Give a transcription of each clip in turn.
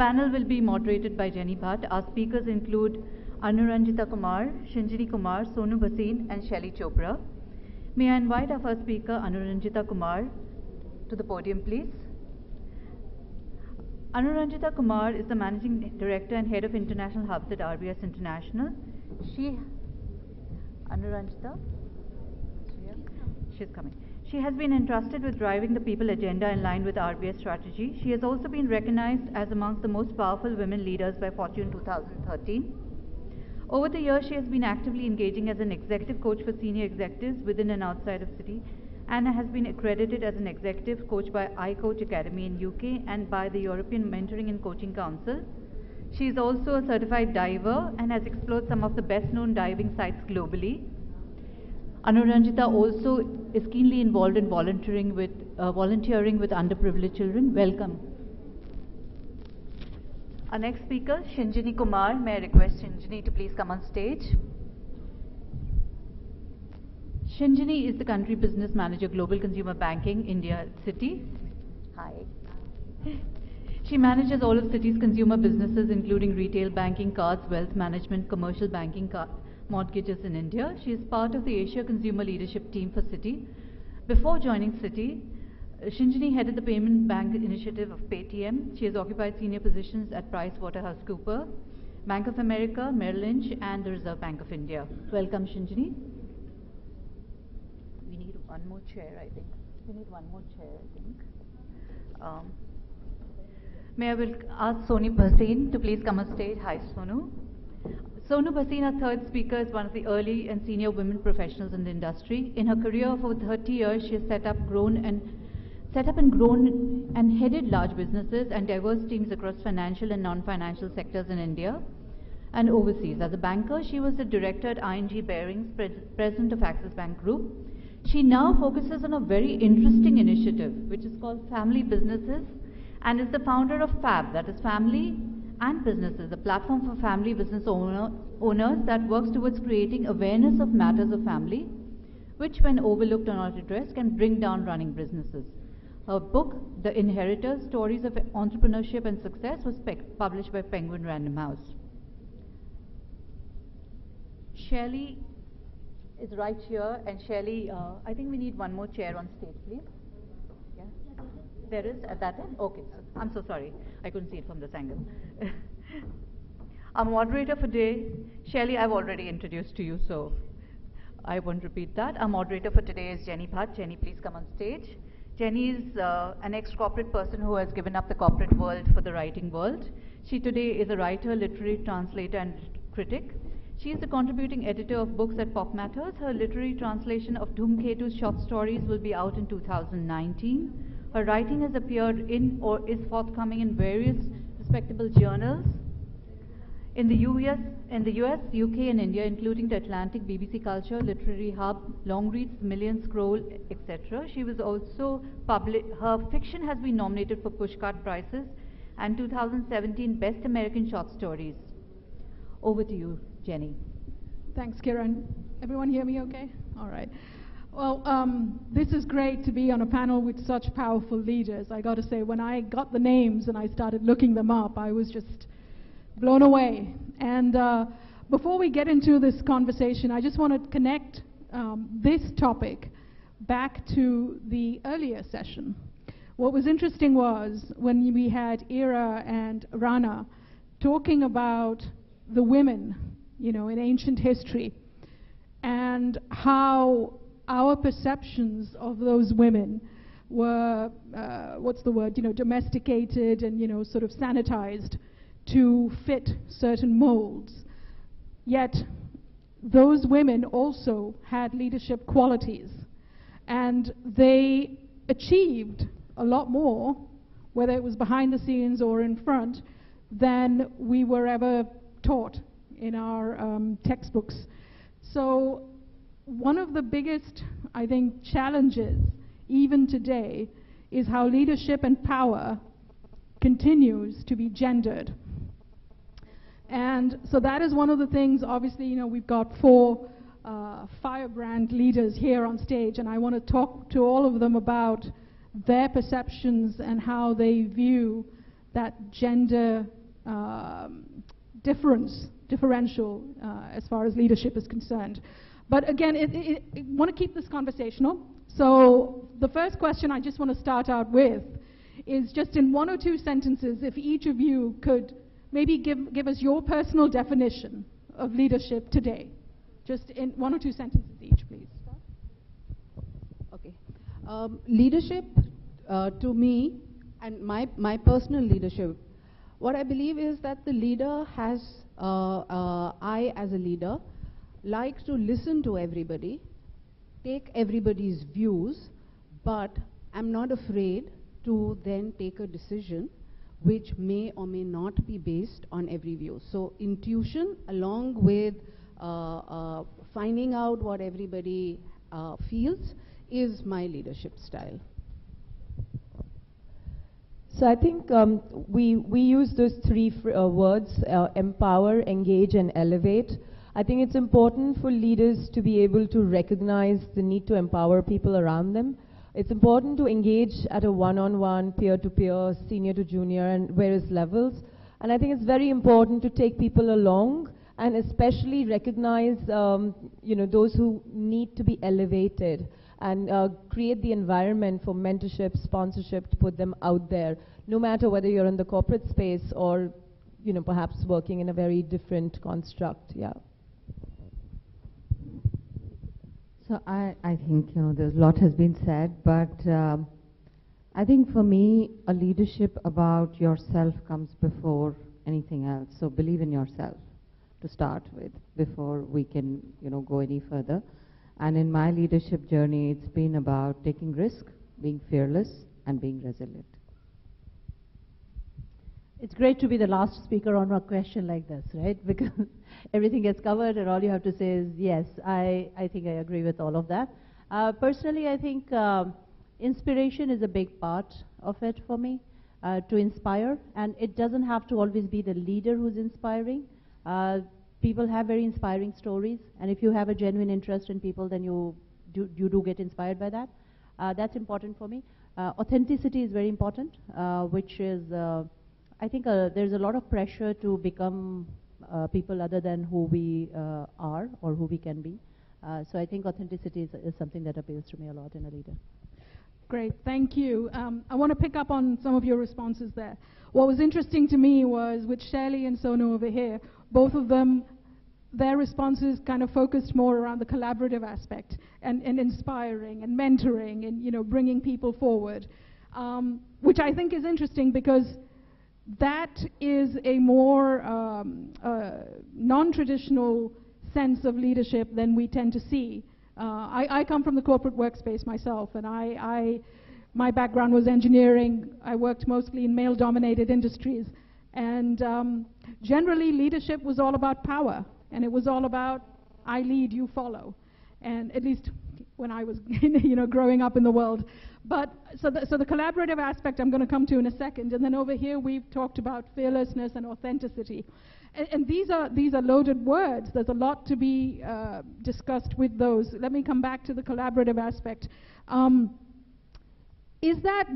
Panel will be moderated by Jenny Bhatt. Our speakers include Anuranjita Kumar, Shinjini Kumar, Sonu, Bhasin, and Shaili Chopra. May I invite our first speaker, Anuranjita Kumar, to the podium, please. Anuranjita Kumar is the Managing Director and Head of International Hubs at RBS International. Anuranjita? She's coming. She has been entrusted with driving the people agenda in line with RBS strategy. She has also been recognized as amongst the most powerful women leaders by Fortune 2013. Over the years, she has been actively engaging as an executive coach for senior executives within and outside of Citi, and has been accredited as an executive coach by iCoach Academy in UK and by the European Mentoring and Coaching Council. She is also a certified diver and has explored some of the best-known diving sites globally. Anuranjita also is keenly involved in volunteering with underprivileged children. Welcome. Our next speaker, Shinjini Kumar. May I request Shinjini to please come on stage? Shinjini is the Country Business Manager, Global Consumer Banking, India at Citi. Hi. She manages all of Citi's consumer businesses, including retail banking, cards, wealth management, commercial banking, mortgages in India. She is part of the Asia Consumer Leadership Team for Citi. Before joining Citi, Shinjini headed the payment bank initiative of Paytm. She has occupied senior positions at PricewaterhouseCoopers, Bank of America, Merrill Lynch, and the Reserve Bank of India. Welcome, Shinjini. We need one more chair, I think. May I will ask Sonu Bhasin to please come on stage. Hi, Sonu. Sonu Bhasin, our third speaker, is one of the early and senior women professionals in the industry. In her career of over 30 years, she has set up and grown and headed large businesses and diverse teams across financial and non-financial sectors in India and overseas. As a banker, she was the director at ING Bearings, president of Axis Bank Group. She now focuses on a very interesting initiative, which is called Family Businesses, and is the founder of FAB, that is Family and Businesses, a platform for family business owners that works towards creating awareness of matters of family, which when overlooked or not addressed can bring down running businesses. Her book, The Inheritors, Stories of Entrepreneurship and Success, was published by Penguin Random House. Shaili is right here, and Shaili, I think we need one more chair on stage, please. Yeah. There is at that end? Okay, so I'm so sorry. I couldn't see it from this angle. Our moderator for today, Shaili, I've already introduced to you, so I won't repeat that. Our moderator for today is Jenny Bhatt. Jenny, please come on stage. Jenny is an ex-corporate person who has given up the corporate world for the writing world. She today is a writer, literary translator, and critic. She is the contributing editor of books at Pop Matters. Her literary translation of Dhumketu's short stories will be out in 2019. Her writing has appeared in or is forthcoming in various respectable journals in the US, UK, and India, including The Atlantic, BBC Culture, Literary Hub, Long Reads, Million Scroll, etc. She was also her fiction has been nominated for Pushcart Prizes and 2017 Best American Short Stories. Over to you, Jenny. Thanks, Kiran. Everyone hear me okay? All right. Well, this is great to be on a panel with such powerful leaders. I got to say, when I got the names and I started looking them up, I was just blown away. And before we get into this conversation, I just want to connect this topic back to the earlier session. What was interesting was when we had Ira and Rana talking about the women, you know, in ancient history, and how our perceptions of those women were, domesticated and, sort of sanitized to fit certain molds. Yet, those women also had leadership qualities, and they achieved a lot more, whether it was behind the scenes or in front, than we were ever taught in our textbooks. So, one of the biggest, I think, challenges, even today, is how leadership and power continues to be gendered. And so that is one of the things, obviously, we've got 4 firebrand leaders here on stage, and I want to talk to all of them about their perceptions and how they view that gender differential as far as leadership is concerned. But again, I want to keep this conversational. So the first question I just want to start out with is just in 1 or 2 sentences, if each of you could maybe give us your personal definition of leadership today. Just in 1 or 2 sentences each, please. Okay. Leadership, to me, and my personal leadership, what I believe is that the leader has, I as a leader, like to listen to everybody, take everybody's views, but I'm not afraid to then take a decision which may or may not be based on every view. So intuition along with finding out what everybody feels is my leadership style. So I think we use those 3 words, empower, engage, and elevate. I think it's important for leaders to be able to recognize the need to empower people around them. It's important to engage at a one-on-one, peer-to-peer, senior to junior, and various levels. And I think it's very important to take people along and especially recognize those who need to be elevated and create the environment for mentorship, sponsorship, to put them out there, no matter whether you're in the corporate space or perhaps working in a very different construct. Yeah. So I think there's a lot has been said, but I think for me a leadership about yourself comes before anything else. So believe in yourself to start with before we can go any further. And in my leadership journey, it's been about taking risk, being fearless, and being resilient. It's great to be the last speaker on a question like this, right? Because everything gets covered and all you have to say is, yes, I think I agree with all of that. Personally, I think inspiration is a big part of it for me, to inspire. And it doesn't have to always be the leader who's inspiring. People have very inspiring stories. And if you have a genuine interest in people, then you do get inspired by that. That's important for me. Authenticity is very important, which is... I think there's a lot of pressure to become people other than who we are or who we can be. So I think authenticity is something that appeals to me a lot in a leader. Great, thank you. I want to pick up on some of your responses there. What was interesting to me was with Shaili and Sonu over here, both of them, their responses kind of focused more around the collaborative aspect and inspiring and mentoring and bringing people forward, which I think is interesting because that is a more non-traditional sense of leadership than we tend to see. I come from the corporate workspace myself, and my background was engineering. I worked mostly in male-dominated industries, and generally leadership was all about power, and it was all about I lead, you follow, and at least when I was growing up in the world. But so the collaborative aspect I'm going to come to in a second, and then over here we've talked about fearlessness and authenticity, and these are loaded words. There's a lot to be discussed with those. Let me come back to the collaborative aspect. Do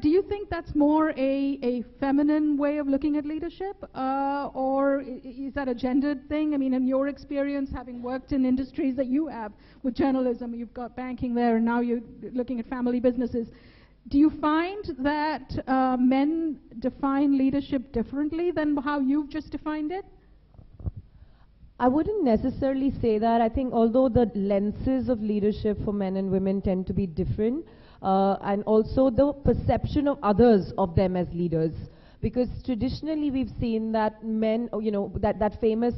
you think that's more a feminine way of looking at leadership, or is that a gendered thing? I mean, in your experience, having worked in industries that you have with journalism, you've got banking there, and now you're looking at family businesses. Do you find that men define leadership differently than how you've just defined it? I wouldn't necessarily say that. I think although the lenses of leadership for men and women tend to be different, and also the perception of others of them as leaders. Because traditionally we've seen that men, that famous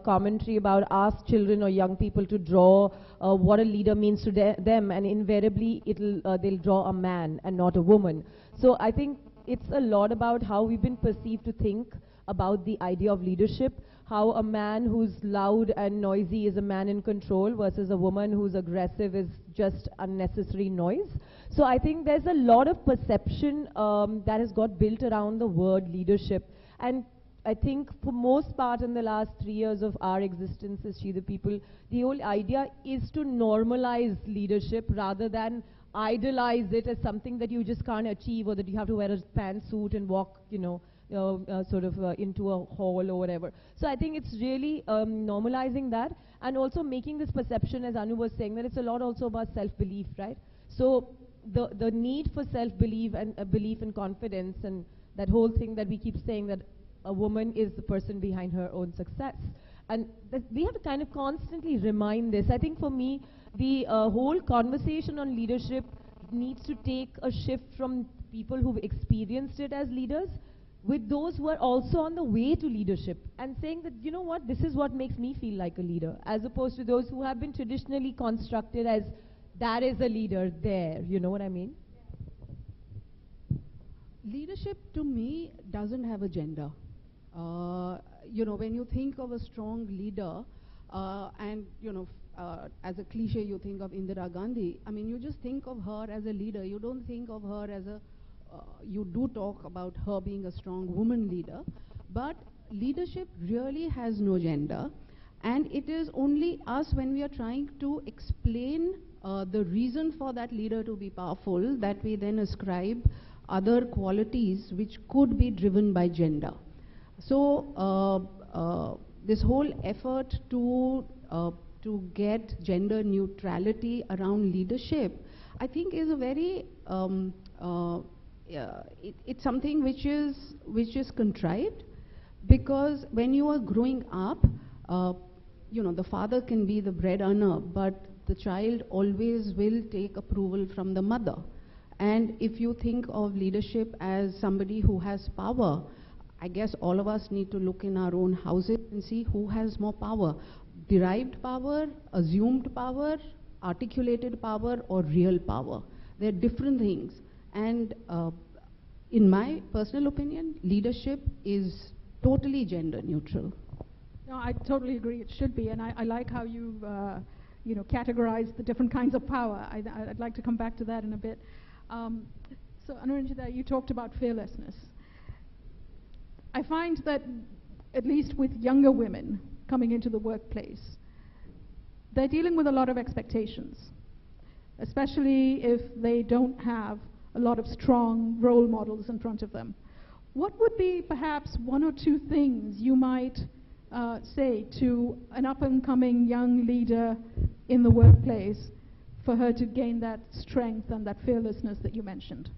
commentary about ask children or young people to draw what a leader means to them, and invariably they'll draw a man and not a woman. So I think it's a lot about how we've been perceived to think about the idea of leadership, how a man who's loud and noisy is a man in control versus a woman who's aggressive is just unnecessary noise. So I think there's a lot of perception that has got built around the word leadership. And I think for most part in the last 3 years of our existence as She the People, the whole idea is to normalize leadership rather than idolize it as something that you just can't achieve, or that you have to wear a pantsuit and walk, into a hall or whatever. So I think it's really normalizing that, and also making this perception, as Anu was saying, that it's a lot also about self-belief, right? So the need for self-belief and belief and confidence, and that whole thing that we keep saying, that a woman is the person behind her own success. And we have to kind of constantly remind this. I think for me, the whole conversation on leadership needs to take a shift from people who've experienced it as leaders with those who are also on the way to leadership, and saying that, you know what, this is what makes me feel like a leader, as opposed to those who have been traditionally constructed as that is a leader there. You know what I mean? Leadership to me doesn't have a gender. You know, when you think of a strong leader, and you know, as a cliche, you think of Indira Gandhi. I mean, you just think of her as a leader. You don't think of her as a. You do talk about her being a strong woman leader, but leadership really has no gender, and it is only us, when we are trying to explain the reason for that leader to be powerful, that we then ascribe other qualities which could be driven by gender. So this whole effort to get gender neutrality around leadership, I think, is a very it's something which is contrived, because when you are growing up, you know, the father can be the bread earner, but the child always will take approval from the mother. And if you think of leadership as somebody who has power, I guess all of us need to look in our own houses and see who has more power. Derived power, assumed power, articulated power, or real power. They're different things. And in my personal opinion, leadership is totally gender neutral. No, I totally agree. It should be, and I like how you've you know, categorized the different kinds of power. I'd like to come back to that in a bit. So Anuranjita, you talked about fearlessness. I find that, at least with younger women coming into the workplace, they're dealing with a lot of expectations, especially if they don't have a lot of strong role models in front of them. What would be perhaps one or two things you might say to an up-and-coming young leader in the workplace for her to gain that strength and that fearlessness that you mentioned?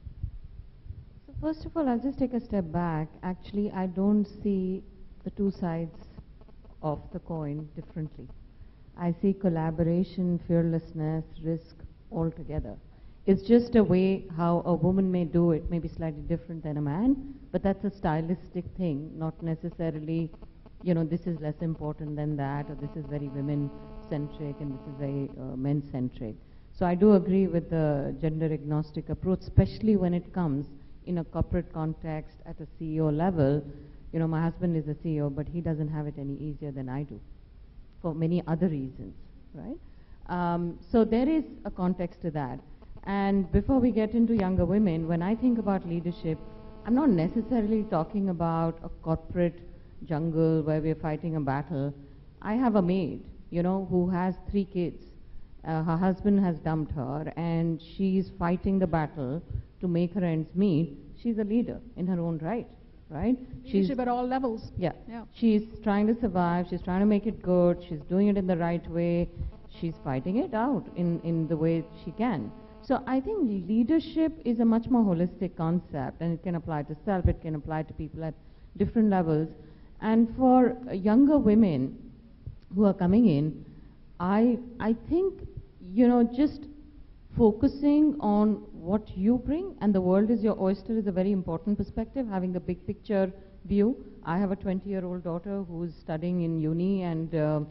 So first of all, I'll just take a step back. Actually, I don't see the two sides of the coin differently. I see collaboration, fearlessness, risk all together. It's just a way how a woman may do it, may be slightly different than a man, but that's a stylistic thing, not necessarily, you know, this is less important than that, or this is very women-centric and this is very men-centric. So I do agree with the gender-agnostic approach, especially when it comes in a corporate context at a CEO level. You know, my husband is a CEO, but he doesn't have it any easier than I do, for many other reasons, right? So there is a context to that. And before we get into younger women, when I think about leadership, I'm not necessarily talking about a corporate jungle where we're fighting a battle. I have a maid, you know, who has 3 kids. Her husband has dumped her, and she's fighting the battle to make her ends meet. She's a leader in her own right, right? Leadership at all levels. Yeah. Yeah. She's trying to survive, she's trying to make it good, she's doing it in the right way, she's fighting it out in the way she can. So I think leadership is a much more holistic concept, and it can apply to self, it can apply to people at different levels. And for younger women who are coming in, I think, you know, just focusing on what you bring, and the world is your oyster, is a very important perspective, having a big picture view. I have a 20-year-old daughter who's studying in uni, and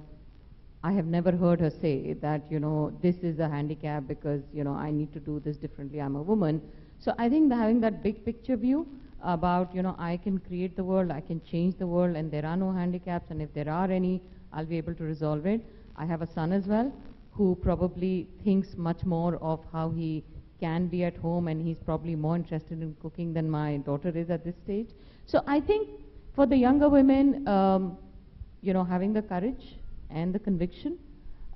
I have never heard her say that, you know, this is a handicap because, you know, I need to do this differently, I'm a woman. So I think having that big picture view about, you know, I can create the world, I can change the world, and there are no handicaps, and if there are any, I'll be able to resolve it. I have a son as well who probably thinks much more of how he can be at home, and he's probably more interested in cooking than my daughter is at this stage. So I think for the younger women, you know, having the courage and the conviction,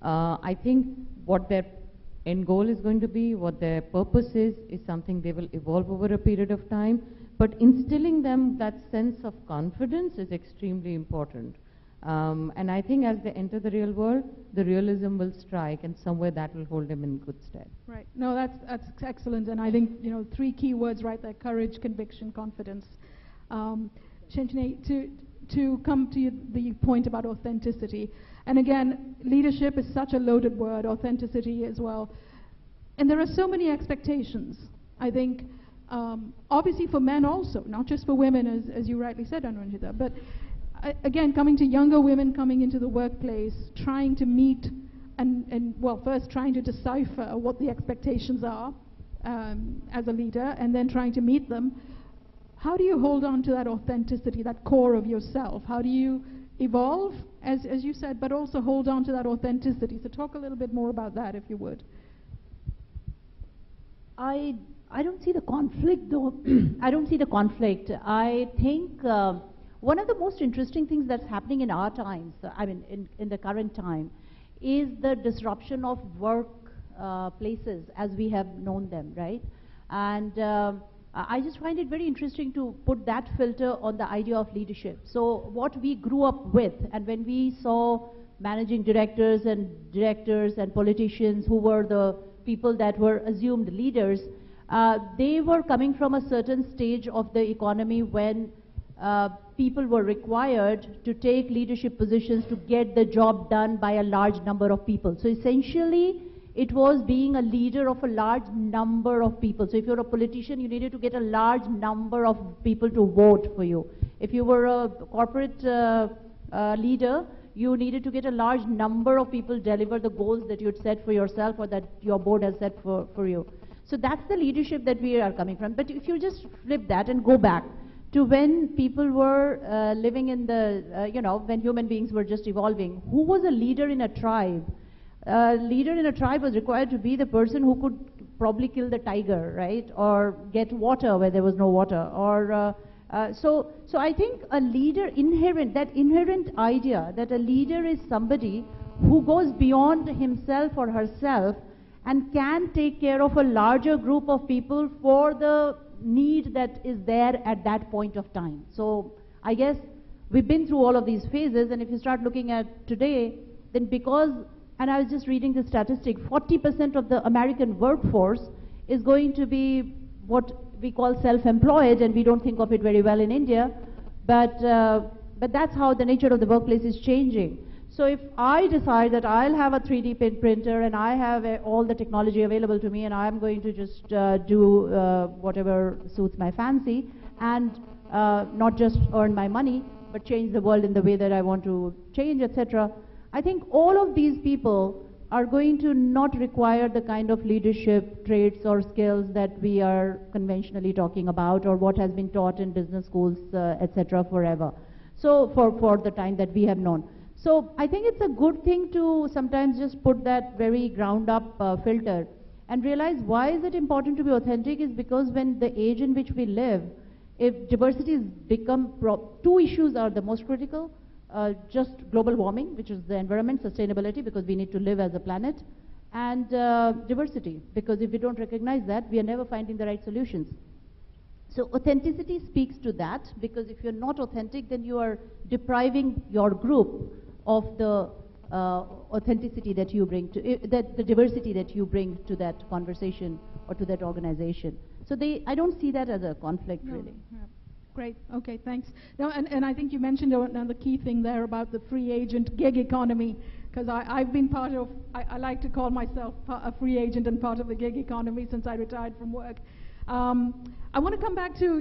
I think what they're end goal is going to be, what their purpose is something they will evolve over a period of time. But instilling them that sense of confidence is extremely important. And I think as they enter the real world, the realism will strike, and somewhere that will hold them in good stead. Right. No, that's excellent. And I think, you know, 3 key words right there: courage, conviction, confidence. Shinjini, to come to the point about authenticity. And again, leadership is such a loaded word, authenticity as well. And there are so many expectations, I think, obviously for men also, not just for women, as you rightly said, Anuranjita. But again, coming to younger women coming into the workplace, trying to meet and well, first trying to decipher what the expectations are as a leader, and then trying to meet them. How do you hold on to that authenticity, that core of yourself? How do you evolve, as you said, but also hold on to that authenticity? So talk a little bit more about that, if you would. I don't see the conflict, though. I don't see the conflict. I think one of the most interesting things that's happening in our times, I mean, in the current time, is the disruption of work places as we have known them, right? And I just find it very interesting to put that filter on the idea of leadership. So what we grew up with, and when we saw managing directors and politicians who were the people that were assumed leaders, they were coming from a certain stage of the economy when people were required to take leadership positions to get the job done by a large number of people. So essentially, it was being a leader of a large number of people. So if you're a politician, you needed to get a large number of people to vote for you. If you were a corporate leader, you needed to get a large number of people deliver the goals that you'd set for yourself or that your board has set for you. So that's the leadership that we are coming from. But if you just flip that and go back to when people were living in the, when human beings were just evolving, who was a leader in a tribe? A leader in a tribe was required to be the person who could probably kill the tiger, right? Or get water where there was no water. Or so I think a leader that inherent idea that a leader is somebody who goes beyond himself or herself and can take care of a larger group of people for the need that is there at that point of time. So I guess we've been through all of these phases, and if you start looking at today, then because, and I was just reading the statistic, 40% of the American workforce is going to be what we call self-employed, and we don't think of it very well in India, but that's how the nature of the workplace is changing. So if I decide that I'll have a 3D printer and I have all the technology available to me and I'm going to just do whatever suits my fancy and not just earn my money, but change the world in the way that I want to change, etc., I think all of these people are going to not require the kind of leadership traits or skills that we are conventionally talking about or what has been taught in business schools, etc., forever. So for the time that we have known. So I think it's a good thing to sometimes just put that very ground up filter and realize why is it important to be authentic is because when the age in which we live, if diversity has become, two issues are the most critical. Just global warming, which is the environment, sustainability, because we need to live as a planet, and diversity, because if we don't recognize that, we are never finding the right solutions. So authenticity speaks to that, because if you're not authentic, then you are depriving your group of the authenticity that you bring to, the diversity that you bring to that conversation or to that organization. So I don't see that as a conflict, really. Yeah. Great. Okay, thanks. Now, and I think you mentioned another key thing there about the free agent gig economy, because I've been part of, I like to call myself a free agent and part of the gig economy since I retired from work. I want to come back to,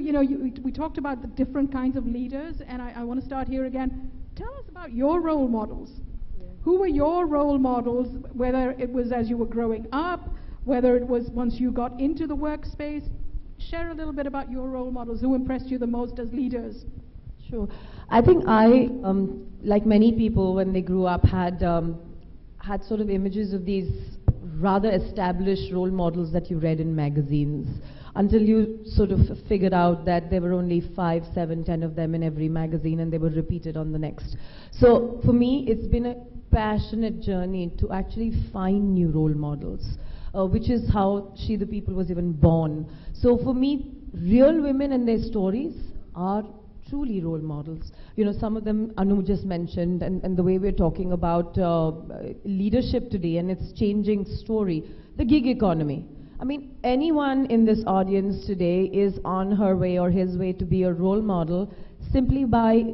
we talked about the different kinds of leaders, and I want to start here again. Tell us about your role models. Yeah. Who were your role models, whether it was as you were growing up, whether it was once you got into the workspace? Share a little bit about your role models. Who impressed you the most as leaders? Sure. I think I, like many people when they grew up, had sort of images of these rather established role models that you read in magazines until you sort of figured out that there were only 5, 7, 10 of them in every magazine and they were repeated on the next. So for me, it's been a passionate journey to actually find new role models. which is how She the People was even born. So for me, real women and their stories are truly role models. You know, some of them Anu just mentioned, and the way we're talking about leadership today and its changing story, the gig economy. I mean, anyone in this audience today is on her way or his way to be a role model simply by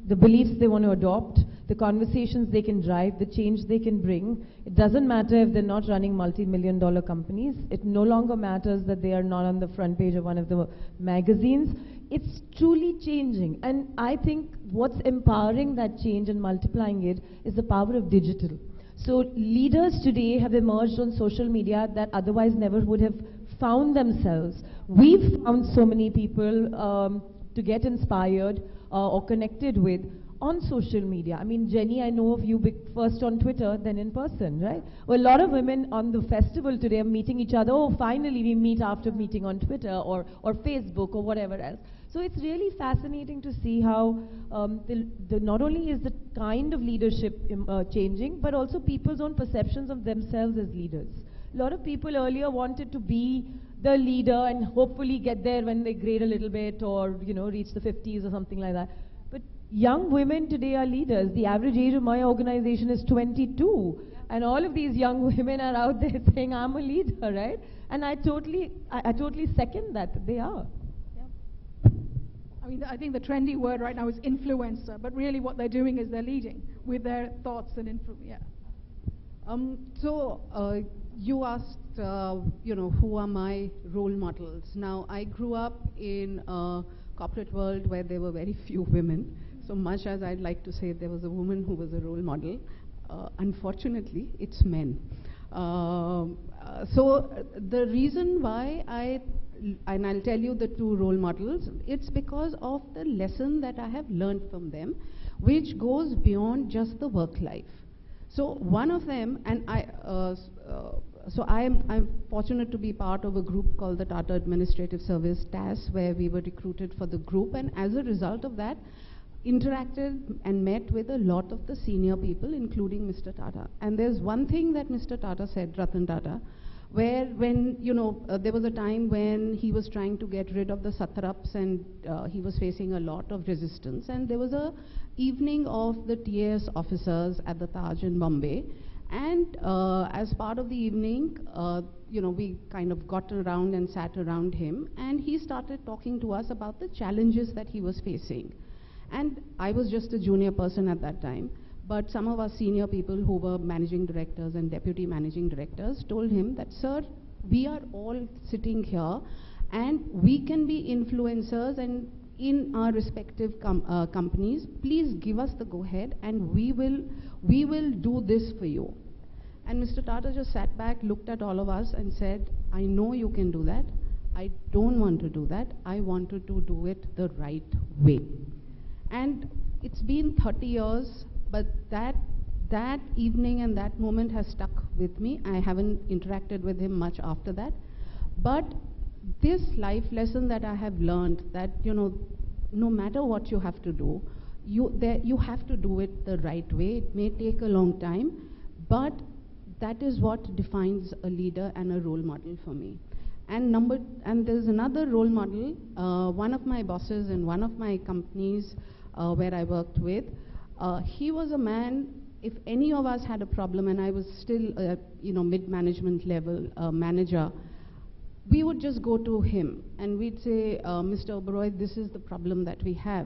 the beliefs they want to adopt, the conversations they can drive, the change they can bring. It doesn't matter if they're not running multi-million-dollar companies. It no longer matters that they are not on the front page of one of the magazines. It's truly changing. And I think what's empowering that change and multiplying it is the power of digital. So leaders today have emerged on social media that otherwise never would have found themselves. We've found so many people to get inspired or connected with on social media. I mean, Jenny, I know of you first on Twitter, then in person, right? Well, a lot of women on the festival today are meeting each other. Oh, finally we meet after meeting on Twitter or Facebook or whatever else. So it's really fascinating to see how not only is the kind of leadership changing, but also people's own perceptions of themselves as leaders. A lot of people earlier wanted to be the leader and hopefully get there when they grade a little bit or, you know, reach the 50s or something like that. But young women today are leaders. The average age of my organization is 22. And all of these young women are out there saying, I'm a leader, right? And I totally second that they are. I mean, I think the trendy word right now is influencer, but really what they're doing is they're leading with their thoughts and yeah. You asked, who are my role models? Now, I grew up in a corporate world where there were very few women. So much as I'd like to say there was a woman who was a role model, unfortunately, it's men. So the reason why and I'll tell you the two role models, it's because of the lesson that I have learned from them, which goes beyond just the work life. So one of them, and I'm fortunate to be part of a group called the Tata Administrative Service, TAS, where we were recruited for the group, and as a result of that, interacted and met with a lot of the senior people, including Mr. Tata. And there's one thing that Mr. Tata said, Ratan Tata, where when, there was a time when he was trying to get rid of the satraps and he was facing a lot of resistance. And there was a evening of the TAS officers at the Taj in Bombay. And as part of the evening, we kind of got around and sat around him. And he started talking to us about the challenges that he was facing. And I was just a junior person at that time. But some of our senior people who were managing directors and deputy managing directors told him that, sir, we are all sitting here and we can be influencers and in our respective companies, please give us the go-ahead and we will do this for you. And Mr. Tata just sat back, looked at all of us and said, I know you can do that. I don't want to do that. I wanted to do it the right way. And it's been 30 years. But that evening and that moment has stuck with me. I haven't interacted with him much after that. But this life lesson that I have learned, that no matter what you have to do, you have to do it the right way. It may take a long time, but that is what defines a leader and a role model for me. And there's another role model. One of my bosses in one of my companies where I worked with. He was a man, if any of us had a problem, and I was still mid-management level manager, we would just go to him and we'd say, Mr. Oberoi, this is the problem that we have.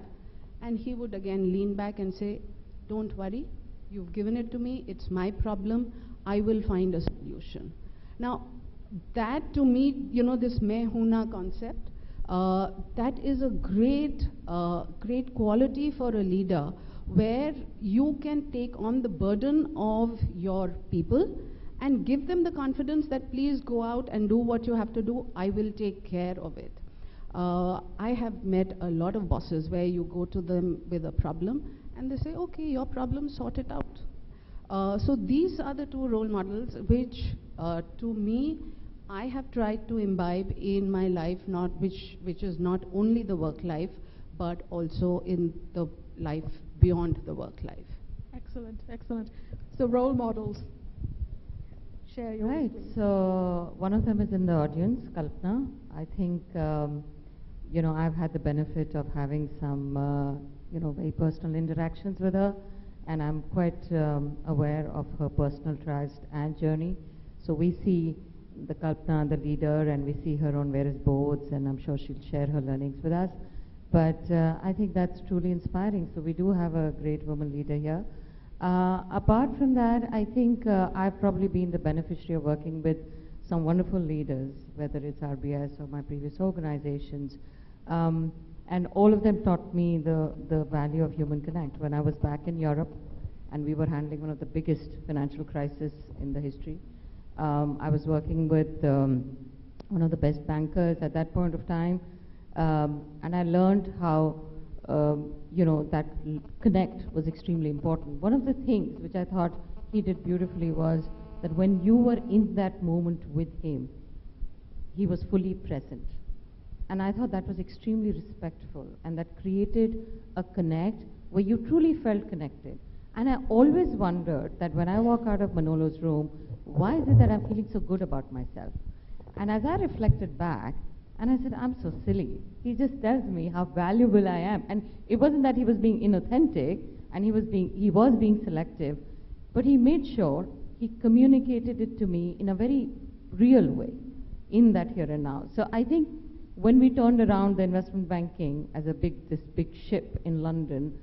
And he would again lean back and say, don't worry, you've given it to me, it's my problem, I will find a solution. Now, that to me, this main hoona concept, that is a great quality for a leader, where you can take on the burden of your people and give them the confidence that please go out and do what you have to do, I will take care of it. I have met a lot of bosses where you go to them with a problem and they say, okay, your problem, sort it out. So these are the two role models which to me, I have tried to imbibe in my life, which is not only the work life, but also in the life beyond the work life. Excellent, excellent. So role models. share yours. Right. Please. So one of them is in the audience, Kalpana. I think, you know, I've had the benefit of having some, you know, very personal interactions with her, and I'm quite aware of her personal trials and journey. So we see the Kalpana, the leader, and we see her on various boards, and I'm sure she'll share her learnings with us. But I think that's truly inspiring. So we do have a great woman leader here. Apart from that, I think I've probably been the beneficiary of working with some wonderful leaders, whether it's RBS or my previous organizations. And all of them taught me the value of human connect. When I was back in Europe and we were handling one of the biggest financial crises in the history, I was working with one of the best bankers at that point of time, and I learned how you know, that connect was extremely important. One of the things which I thought he did beautifully was that when you were in that moment with him, he was fully present. And I thought that was extremely respectful, and that created a connect where you truly felt connected. And I always wondered that when I walk out of Manolo's room, why is it that I'm feeling so good about myself? And as I reflected back, and I said, I'm so silly. He just tells me how valuable I am. And it wasn't that he was being inauthentic, and he was being selective, but he made sure he communicated it to me in a very real way, in that here and now. So I think when we turned around the investment banking as this big ship in London,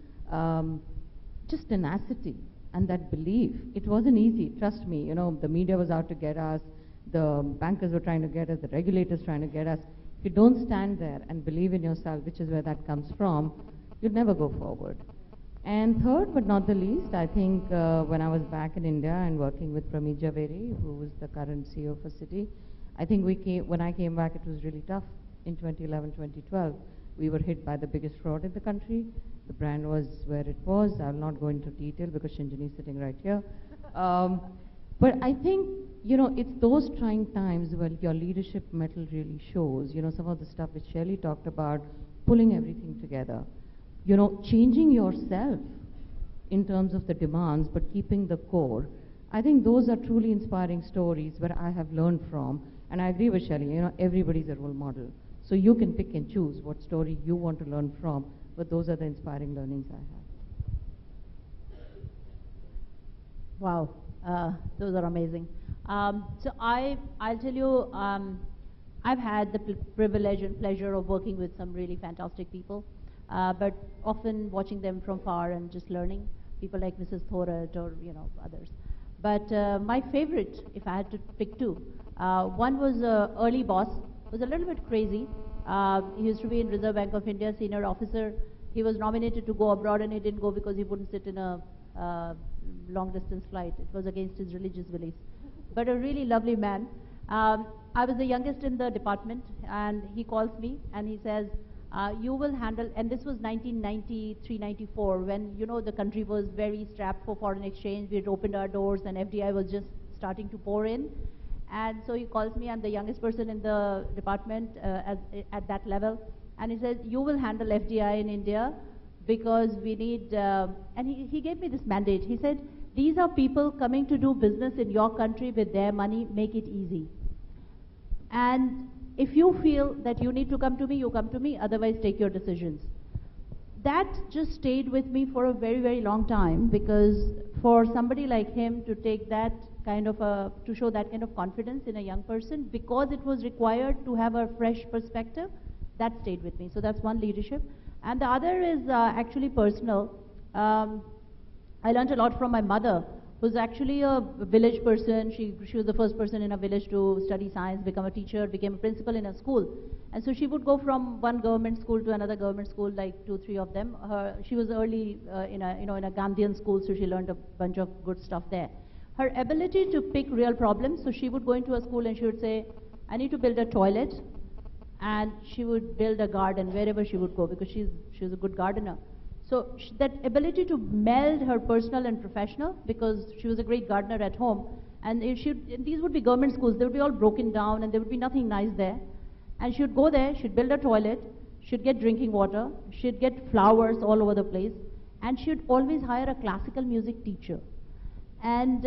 just tenacity and that belief, it wasn't easy, trust me. You know, the media was out to get us, the bankers were trying to get us, the regulators trying to get us. If you don't stand there and believe in yourself, which is where that comes from, you'd never go forward. And third but not the least, I think when I was back in India and working with Pramit Javeri, who was the current CEO for Citi, I think when I came back, it was really tough. In 2011, 2012, we were hit by the biggest fraud in the country. The brand was where it was. I'll not go into detail because Shinjini is sitting right here. But I think, you know, it's those trying times where your leadership mettle really shows. You know, some of the stuff which Shaili talked about, pulling everything together. You know, changing yourself in terms of the demands, but keeping the core. I think those are truly inspiring stories where I have learned from. And I agree with Shaili, you know, everybody's a role model. So you can pick and choose what story you want to learn from, but those are the inspiring learnings I have. Wow, those are amazing. So I'll tell you, I've had the privilege and pleasure of working with some really fantastic people, but often watching them from far and just learning, people like Mrs. Thorat or, you know, others. But my favorite, if I had to pick two, one was early boss, was a little bit crazy. He used to be in Reserve Bank of India, senior officer. He was nominated to go abroad and he didn't go because he wouldn't sit in a long distance flight. It was against his religious beliefs. But a really lovely man. I was the youngest in the department, and he calls me and he says, you will handle, and this was 1993-94, when, you know, the country was very strapped for foreign exchange. We had opened our doors and FDI was just starting to pour in. And so he calls me, I'm the youngest person in the department at that level, and he says, you will handle FDI in India because we need, and he gave me this mandate. He said, these are people coming to do business in your country with their money, make it easy. And if you feel that you need to come to me, you come to me, otherwise take your decisions. That just stayed with me for a very, very long time, because for somebody like him to take that kind of to show that kind of confidence in a young person, because it was required to have a fresh perspective, that stayed with me. So that's one, leadership. And the other is actually personal. I learned a lot from my mother, who's actually a village person. She was the first person in a village to study science, become a teacher, became a principal in a school. And so she would go from one government school to another government school, like 2-3 of them. She was early in a Gandhian school, so she learned a bunch of good stuff there. Her ability to pick real problems, so she would go into a school and she would say, I need to build a toilet, and she would build a garden wherever she would go, because she was a good gardener. So that ability to meld her personal and professional, because she was a great gardener at home, and these would be government schools, they would be all broken down and there would be nothing nice there. And she would go there, she'd build a toilet, she'd get drinking water, she'd get flowers all over the place, and she'd always hire a classical music teacher. and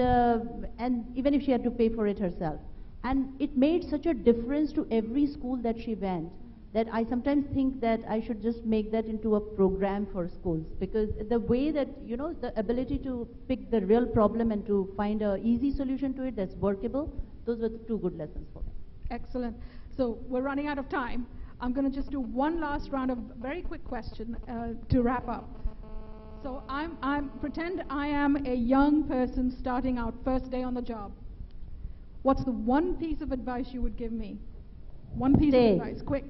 even if she had to pay for it herself. And it made such a difference to every school that she went, that I sometimes think that I should just make that into a program for schools, because the way that, you know, the ability to pick the real problem and to find a easy solution to it that's workable, those were the two good lessons for me. Excellent. So we're running out of time. I'm going to just do one last round of very quick question to wrap up. So pretend I am a young person starting out, first day on the job. What's the one piece of advice you would give me? One piece of advice, quick.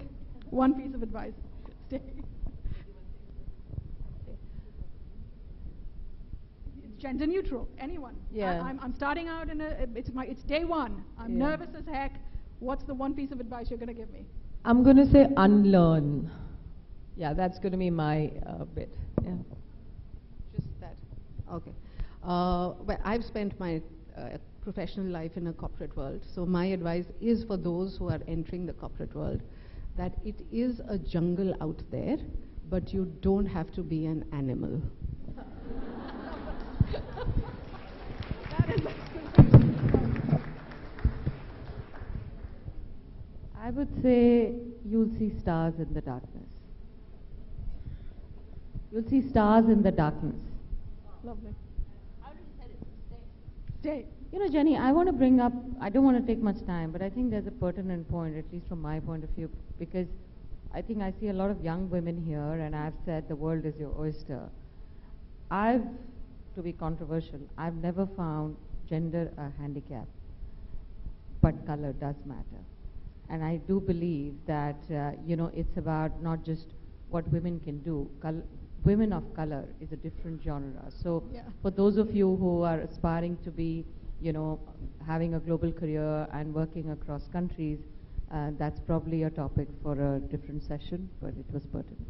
One piece of advice. Stay. It's gender neutral. Anyone. Yeah. I'm starting out in it's day one. I'm nervous as heck. What's the one piece of advice you're going to give me? I'm going to say unlearn. Yeah, that's going to be my bit. Yeah. Just that. Okay. Well, I've spent my professional life in a corporate world, so my advice is for those who are entering the corporate world, that it is a jungle out there, but you don't have to be an animal. I would say you'll see stars in the darkness. You'll see stars in the darkness. Lovely. Stay. You know, Jenny, I want to bring up, I don't want to take much time, but I think there's a pertinent point, at least from my point of view, because I think I see a lot of young women here, and I've said the world is your oyster. To be controversial, I've never found gender a handicap, but color does matter. And I do believe that, you know, it's about not just what women can do. Women of color is a different genre. So for those of you who are aspiring to be, you know, having a global career and working across countries, that's probably a topic for a different session, but it was pertinent.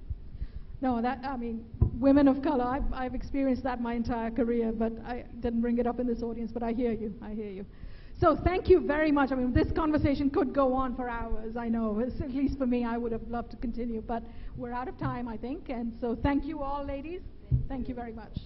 No, I mean, women of color, I've experienced that my entire career, but I didn't bring it up in this audience, but I hear you. So thank you very much. I mean, this conversation could go on for hours, I know. At least for me, I would have loved to continue, but we're out of time, I think. And so thank you all, ladies. Thank you very much.